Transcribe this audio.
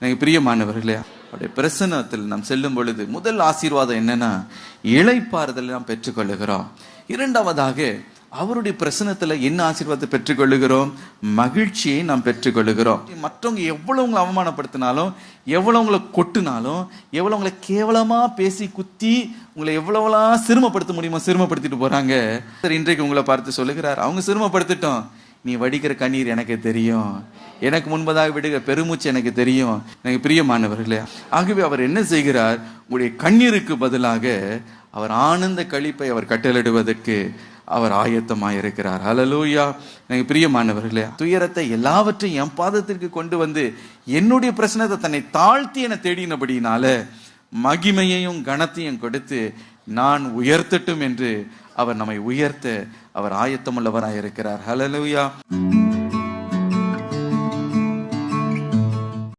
எனக்கு பிரியமானவர்களே, அவருடைய பிரசன்னத்தில் நாம் செல்லும் பொழுது முதல் ஆசீர்வாதம் என்னன்னா, இளைப்பாறுதலை நாம் பெற்றுக்கொள்ளுகிறோம். இரண்டாவதாக அவருடைய பிரசன்னத்துல என்ன ஆசீர்வாதத்தை பெற்றுக்கொள்ளுகிறோம்? மகிழ்ச்சியை நாம் பெற்றுக்கொள்ளுகிறோம். மற்றவங்க எவ்வளவு உங்களை அவமானப்படுத்தினாலும், எவ்வளவு உங்களை கொட்டினாலும், எவ்வளவு உங்களை கேவலமா பேசி குத்தி உங்களை எவ்வளவுலாம் சிறுமப்படுத்த முடியுமோ சிறுமப்படுத்திட்டு போறாங்க. இன்றைக்கு உங்களை பார்த்து சொல்லுகிறார், அவங்க சிறுமப்படுத்திட்டோம், நீ வடிக்கிற கண்ணீர் எனக்கு தெரியும், எனக்கு முன்பதாக விடுகிற பெருமூச்சு எனக்கு தெரியும். எனக்கு பிரியமானவர்களே, ஆகவே அவர் என்ன செய்கிறார்? உங்களுடைய கண்ணீருக்கு பதிலாக அவர் ஆனந்த களிப்பை அவர் கட்டளிடுவதற்கு அவர் ஆயத்தமாயிருக்கிறார். ஹல்லேலூயா. எனக்கு பிரியமானவர்களே, துயரத்தை எல்லாவற்றையும் என் பாதத்திற்கு கொண்டு வந்து என்னுடைய பிரச்சனத்தை தன்னை தாழ்த்தி என தேடினபடினால மகிமையையும் கனத்தையும் கொடுத்து நான் உயர்த்தட்டும் என்று அவர் நம்மை உயர்த்த அவர் ஆயத்தமுள்ளவராயிருக்கிறார். ஹல்லேலூயா.